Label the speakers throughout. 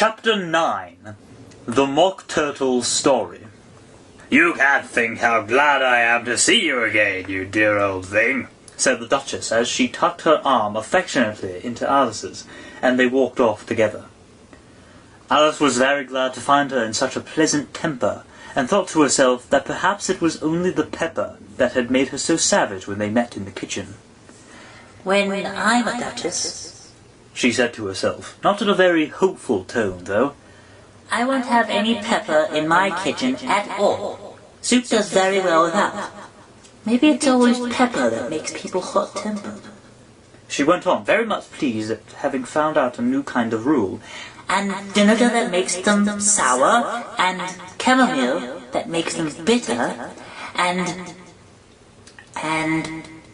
Speaker 1: Chapter 9. The Mock Turtle's Story. "You can't think how glad I am to see you again, you dear old thing," said the Duchess as she tucked her arm affectionately into Alice's, and they walked off together. Alice was very glad to find her in such a pleasant temper, and thought to herself that perhaps it was only the pepper that had made her so savage when they met in the kitchen.
Speaker 2: "When I'm a Duchess,"
Speaker 1: she said to herself, not in a very hopeful tone, though,
Speaker 2: "I won't have any pepper in my kitchen at all. Soup does very well without. Maybe it's always pepper that makes people hot-tempered."
Speaker 1: She went on, very much pleased at having found out a new kind of rule.
Speaker 2: "And vinegar that makes them sour, and chamomile that makes them bitter, and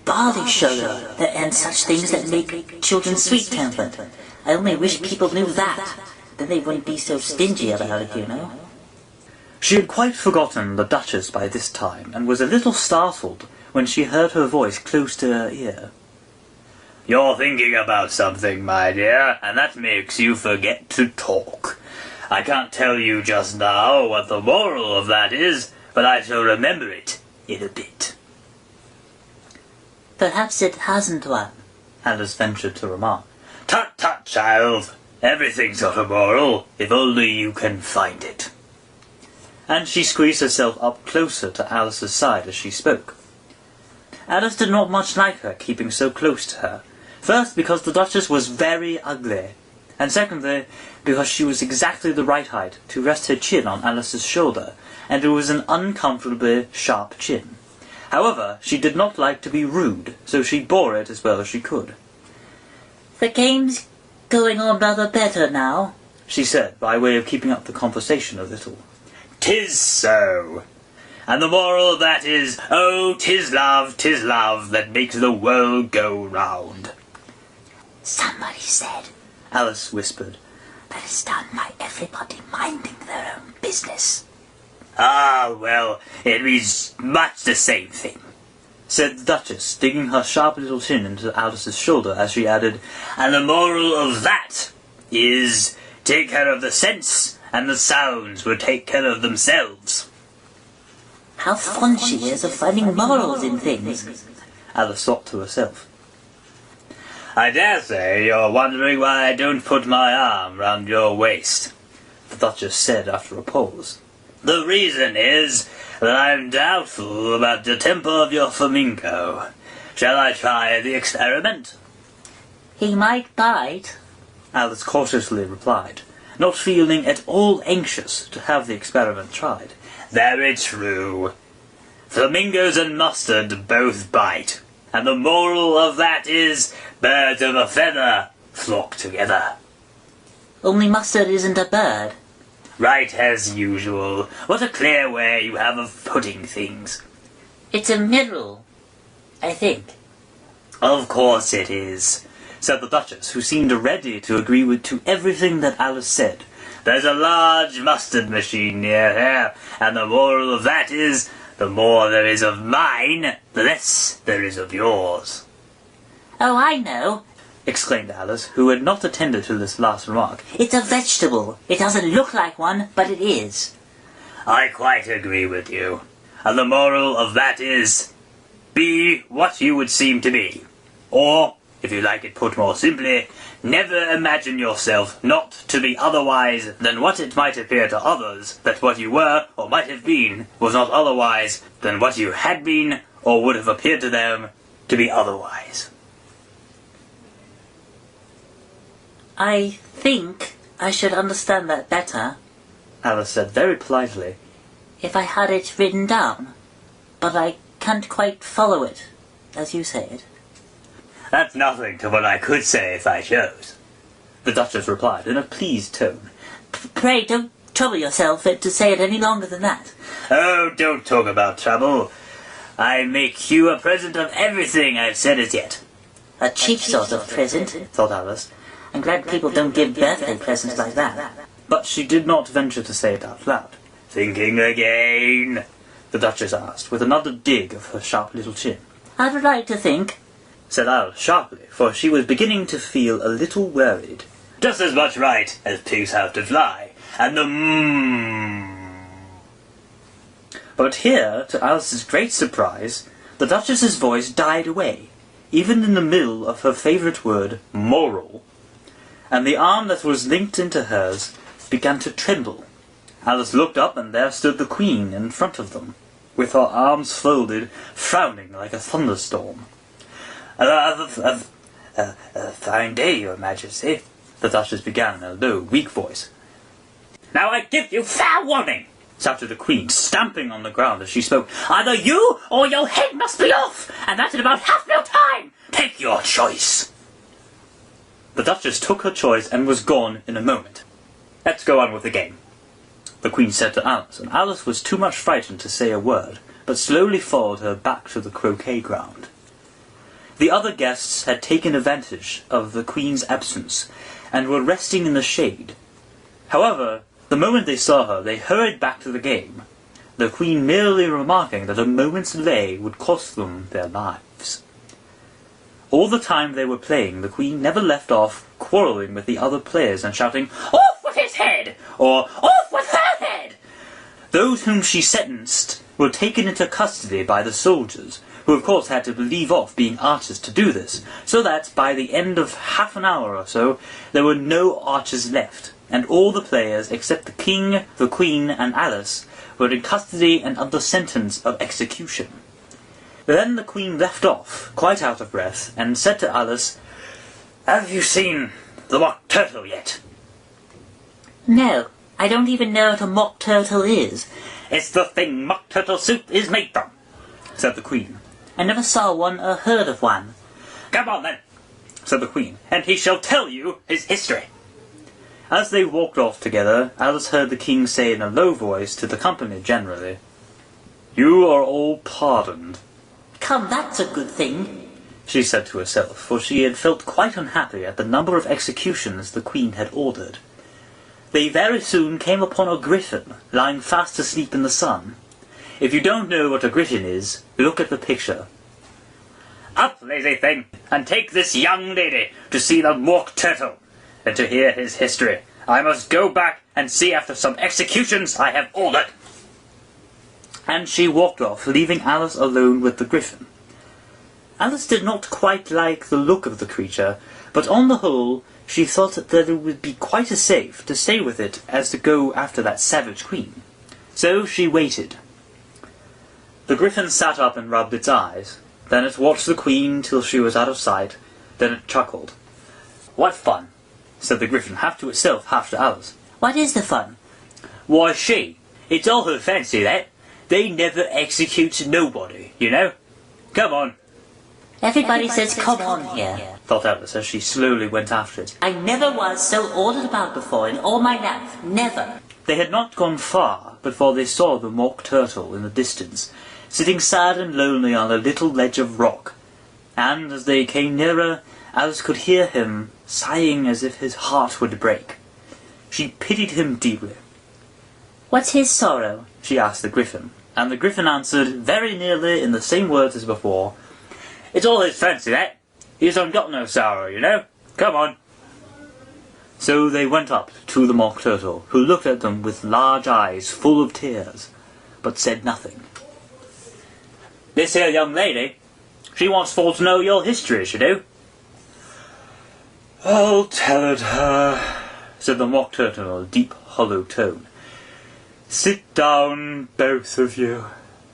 Speaker 2: barley sugar and such things that make children sweet-tempered. I only wish people knew that. Then they wouldn't be so stingy about it, you know."
Speaker 1: She had quite forgotten the Duchess by this time, and was a little startled when she heard her voice close to her ear. "You're thinking about something, my dear, and that makes you forget to talk. I can't tell you just now what the moral of that is, but I shall remember it in a bit."
Speaker 2: "Perhaps it hasn't one,"
Speaker 1: Alice ventured to remark. "Tut, tut, child! Everything's got a moral, if only you can find it." And she squeezed herself up closer to Alice's side as she spoke. Alice did not much like her keeping so close to her. First, because the Duchess was very ugly, and secondly, because she was exactly the right height to rest her chin on Alice's shoulder, and it was an uncomfortably sharp chin. However, she did not like to be rude, so she bore it as well as she could.
Speaker 2: "The game's going on rather better now,"
Speaker 1: she said, by way of keeping up the conversation a little. "'Tis so. And the moral of that is, oh, 'tis love that makes the world go round."
Speaker 2: "Somebody said,"
Speaker 1: Alice whispered,
Speaker 2: "that it's done by everybody minding their own business."
Speaker 1: "Ah, well, it means much the same thing," said the Duchess, digging her sharp little chin into Alice's shoulder as she added, "and the moral of that is, take care of the sense, and the sounds will take care of themselves."
Speaker 2: "How fond she is of finding morals in things,"
Speaker 1: Alice thought to herself. "I dare say you're wondering why I don't put my arm round your waist," the Duchess said after a pause. "The reason is that I'm doubtful about the temper of your flamingo. Shall I try the experiment?"
Speaker 2: "He might bite,"
Speaker 1: Alice cautiously replied, not feeling at all anxious to have the experiment tried. "Very true. Flamingos and mustard both bite, and the moral of that is, birds of a feather flock together."
Speaker 2: "Only mustard isn't a bird."
Speaker 1: "Right as usual. What a clear way you have of putting things."
Speaker 2: "It's a mineral, I think."
Speaker 1: "Of course it is," said the Duchess, who seemed ready to agree to everything that Alice said. "There's a large mustard machine near here, and the moral of that is, the more there is of mine, the less there is of yours."
Speaker 2: "Oh, I know,"
Speaker 1: exclaimed Alice, who had not attended to this last remark.
Speaker 2: "It's a vegetable. It doesn't look like one, but it is."
Speaker 1: "I quite agree with you. And the moral of that is, be what you would seem to be. Or, if you like it put more simply, never imagine yourself not to be otherwise than what it might appear to others that what you were or might have been was not otherwise than what you had been or would have appeared to them to be otherwise."
Speaker 2: "I think I should understand that better,"
Speaker 1: Alice said very politely,
Speaker 2: "if I had it written down, but I can't quite follow it, as you say it."
Speaker 1: "That's nothing to what I could say if I chose," the Duchess replied in a pleased tone.
Speaker 2: "Pray don't trouble yourself to say it any longer than that."
Speaker 1: "Oh, don't talk about trouble. I make you a present of everything I've said as yet."
Speaker 2: "A cheap sort of present,"
Speaker 1: thought Alice.
Speaker 2: "I'm glad people don't give birthday presents like that."
Speaker 1: But she did not venture to say it out loud. "Thinking again?" the Duchess asked, with another dig of her sharp little chin.
Speaker 2: "I'd like to think,"
Speaker 1: said Alice sharply, for she was beginning to feel a little worried. just as much right as pigs have to fly. And the But here, to Alice's great surprise, the Duchess's voice died away, even in the middle of her favourite word, moral, and the arm that was linked into hers began to tremble. Alice looked up, and there stood the Queen in front of them, with her arms folded, frowning like a thunderstorm. A fine day, Your Majesty, the Duchess began in a low, weak voice. Now I give you fair warning, shouted the Queen, stamping on the ground as she spoke. Either you or your head must be off, and that's in about half your time. Take your choice. The Duchess took her choice and was gone in a moment. Let's go on with the game, the Queen said to Alice, and Alice was too much frightened to say a word, but slowly followed her back to the croquet ground. The other guests had taken advantage of the Queen's absence, and were resting in the shade. However, the moment they saw her, they hurried back to the game, the Queen merely remarking that a moment's delay would cost them their lives. All the time they were playing, the Queen never left off quarrelling with the other players and shouting, "Off with his head!" or "Off with her head!" Those whom she sentenced were taken into custody by the soldiers, who of course had to leave off being archers to do this, so that by the end of half an hour or so, there were no archers left, and all the players except the King, the Queen, and Alice were in custody and under sentence of execution. Then the Queen left off, quite out of breath, and said to Alice, "Have you seen the mock turtle yet?"
Speaker 2: No, I don't even know what a mock turtle is.
Speaker 1: It's the thing mock turtle soup is made from, said the Queen.
Speaker 2: I never saw one or heard of one.
Speaker 1: Come on then, said the Queen, and he shall tell you his history. As they walked off together, Alice heard the King say in a low voice to the company generally, "You are all pardoned."
Speaker 2: Come, that's a good thing,
Speaker 1: she said to herself, for she had felt quite unhappy at the number of executions the Queen had ordered. They very soon came upon a Gryphon, lying fast asleep in the sun. If you don't know what a Gryphon is, look at the picture. "Up, lazy thing, and take this young lady to see the mock turtle, and to hear his history. I must go back and see after some executions I have ordered." And she walked off, leaving Alice alone with the Gryphon. Alice did not quite like the look of the creature, but on the whole she thought that it would be quite as safe to stay with it as to go after that savage Queen. So she waited. The Gryphon sat up and rubbed its eyes. Then it watched the Queen till she was out of sight. Then it chuckled. "What fun," said the Gryphon, half to itself, half to Alice.
Speaker 2: What is the fun?
Speaker 1: "Why, it's all her fancy, that. They never execute nobody, you know. Come on."
Speaker 2: Everybody says come on here,
Speaker 1: thought Alice as she slowly went after it.
Speaker 2: I never was so ordered about before in all my life. Never.
Speaker 1: They had not gone far before they saw the mock turtle in the distance, sitting sad and lonely on a little ledge of rock, and as they came nearer, Alice could hear him sighing as if his heart would break. She pitied him deeply.
Speaker 2: What's his sorrow?
Speaker 1: she asked the Gryphon, and the Gryphon answered very nearly in the same words as before, "It's all his fancy, that. He's got no sorrow, you know. Come on." So they went up to the mock turtle, who looked at them with large eyes full of tears, but said nothing. "This here young lady, she wants for to know your history, she do." "I'll tell it her," said the mock turtle in a deep, hollow tone. "Sit down, both of you,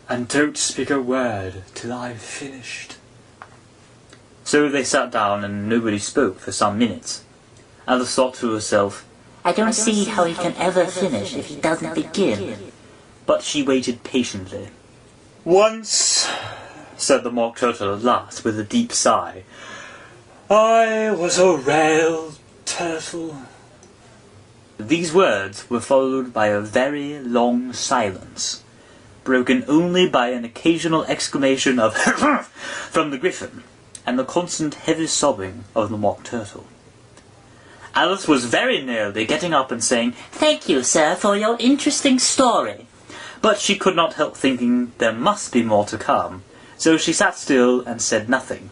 Speaker 1: and don't speak a word till I've finished." So they sat down, and nobody spoke for some minutes. Alice thought to herself,
Speaker 2: I don't see how he can ever finish if he doesn't begin.
Speaker 1: But she waited patiently. "Once," said the mock turtle at last, with a deep sigh, "I was a rail turtle." These words were followed by a very long silence, broken only by an occasional exclamation of from the Gryphon, and the constant heavy sobbing of the mock turtle. Alice was very nearly getting up and saying,
Speaker 2: Thank you, sir, for your interesting story.
Speaker 1: But she could not help thinking there must be more to come, so she sat still and said nothing.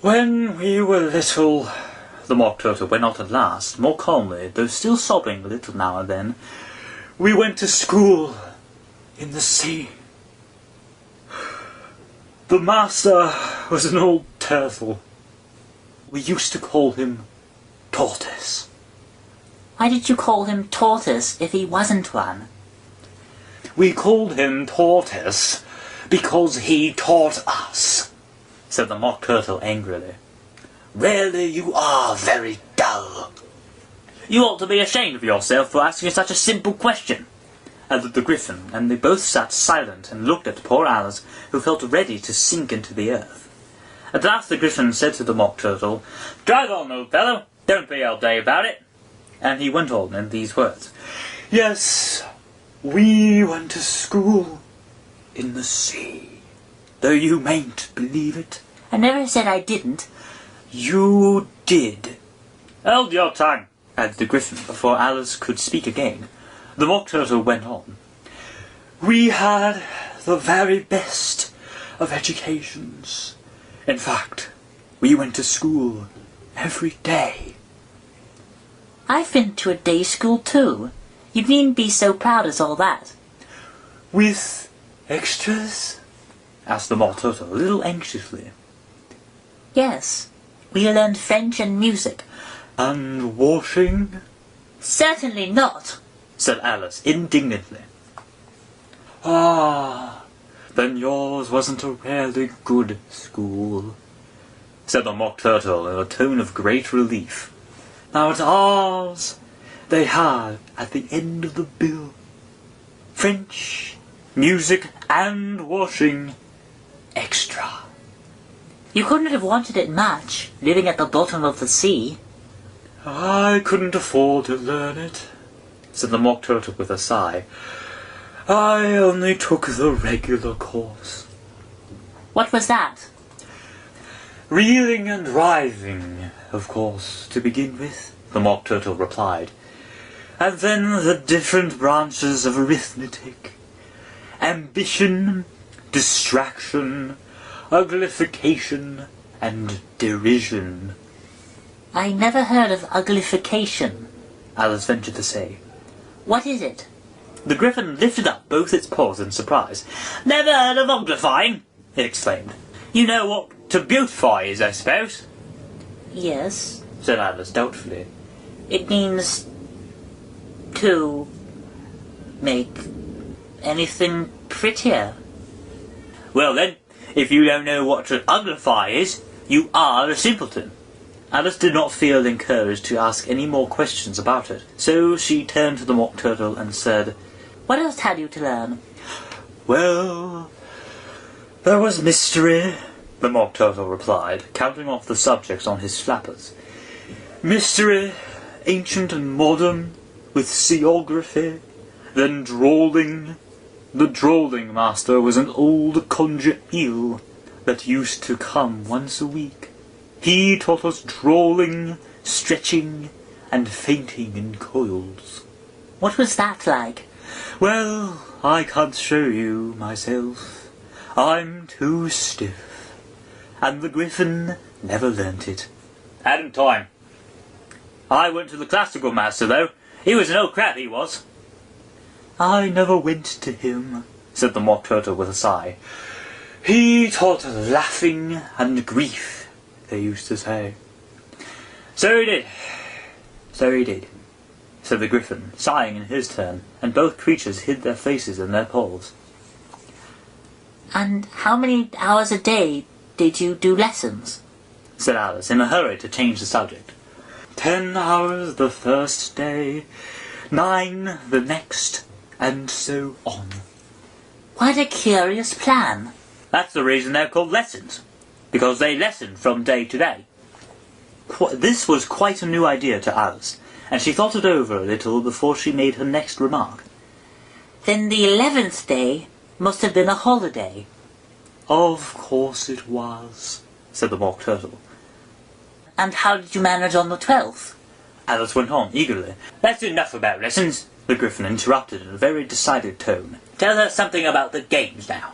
Speaker 1: "When we were little, the Mock Turtle went on at last, more calmly, though still sobbing a little now and then. "We went to school in the sea. The master was an old turtle. We used to call him Tortoise."
Speaker 2: Why did you call him Tortoise if he wasn't one?
Speaker 1: "We called him Tortoise because he taught us," said the Mock Turtle angrily. "Really, you are very dull." "You ought to be ashamed of yourself for asking such a simple question," added the Gryphon, and they both sat silent and looked at poor Alice, who felt ready to sink into the earth. At last the Gryphon said to the Mock Turtle, "Drive on, old fellow, don't be all day about it." And he went on in these words, "Yes, we went to school in the sea, though you mayn't believe it."
Speaker 2: I never said I didn't.
Speaker 1: "You did." "Hold your tongue," added the Gryphon, before Alice could speak again. The Mock Turtle went on, "We had the very best of educations. In fact, we went to school every day."
Speaker 2: I've been to a day school too. You needn't be so proud as all that.
Speaker 1: "With extras?" asked the Mock Turtle, a little anxiously.
Speaker 2: Yes, we learned French and music.
Speaker 1: "And washing?"
Speaker 2: Certainly not,
Speaker 1: said Alice indignantly. "Ah, then yours wasn't a really good school," said the Mock Turtle in a tone of great relief. "Now at ours, they had, at the end of the bill, French, music, and washing extra."
Speaker 2: You couldn't have wanted it much, living at the bottom of the sea.
Speaker 1: "I couldn't afford to learn it," said the Mock Turtle with a sigh. "I only took the regular course."
Speaker 2: What was that?
Speaker 1: "Reading and writing, of course, to begin with," the Mock Turtle replied. "And then the different branches of arithmetic. Ambition, distraction, uglification, and derision."
Speaker 2: I never heard of uglification,
Speaker 1: Alice ventured to say.
Speaker 2: What is it?
Speaker 1: The Gryphon lifted up both its paws in surprise. "Never heard of uglifying?" it exclaimed. "You know what to beautify is, I suppose?"
Speaker 2: Yes,
Speaker 1: said Alice doubtfully.
Speaker 2: it means to make anything prettier.
Speaker 1: "Well then, if you don't know what to uglify is, you are a simpleton." Alice did not feel encouraged to ask any more questions about it, so she turned to the Mock Turtle and said,
Speaker 2: What else had you to learn?
Speaker 1: "Well, there was mystery," the Mock Turtle replied, counting off the subjects on his flappers. "Mystery, ancient and modern, with seaography, then drawling. The drawling master was an old conger eel that used to come once a week. He taught us drawling, stretching, and fainting in coils."
Speaker 2: What was that like?
Speaker 1: "Well, I can't show you myself. I'm too stiff. And the Gryphon never learnt it. Hadn't time. I went to the classical master, though. He was an old crab, he was." "I never went to him," said the Mock Turtle with a sigh. "He taught laughing and grief, they used to say." So he did, said the Gryphon, sighing in his turn, and both creatures hid their faces in their paws.
Speaker 2: And how many hours a day did you do lessons?
Speaker 1: said Alice, in a hurry to change the subject. 10 hours the first day, 9 the next, and so on.
Speaker 2: What a curious plan.
Speaker 1: That's the reason they're called lessons, because they lesson from day to day. This was quite a new idea to Alice, and she thought it over a little before she made her next remark.
Speaker 2: Then the 11th day must have been a holiday.
Speaker 1: Of course it was, said the Mock Turtle.
Speaker 2: And how did you manage on the 12th?
Speaker 1: Alice went on eagerly. That's enough about lessons, the Gryphon interrupted in a very decided tone. Tell her something about the games now.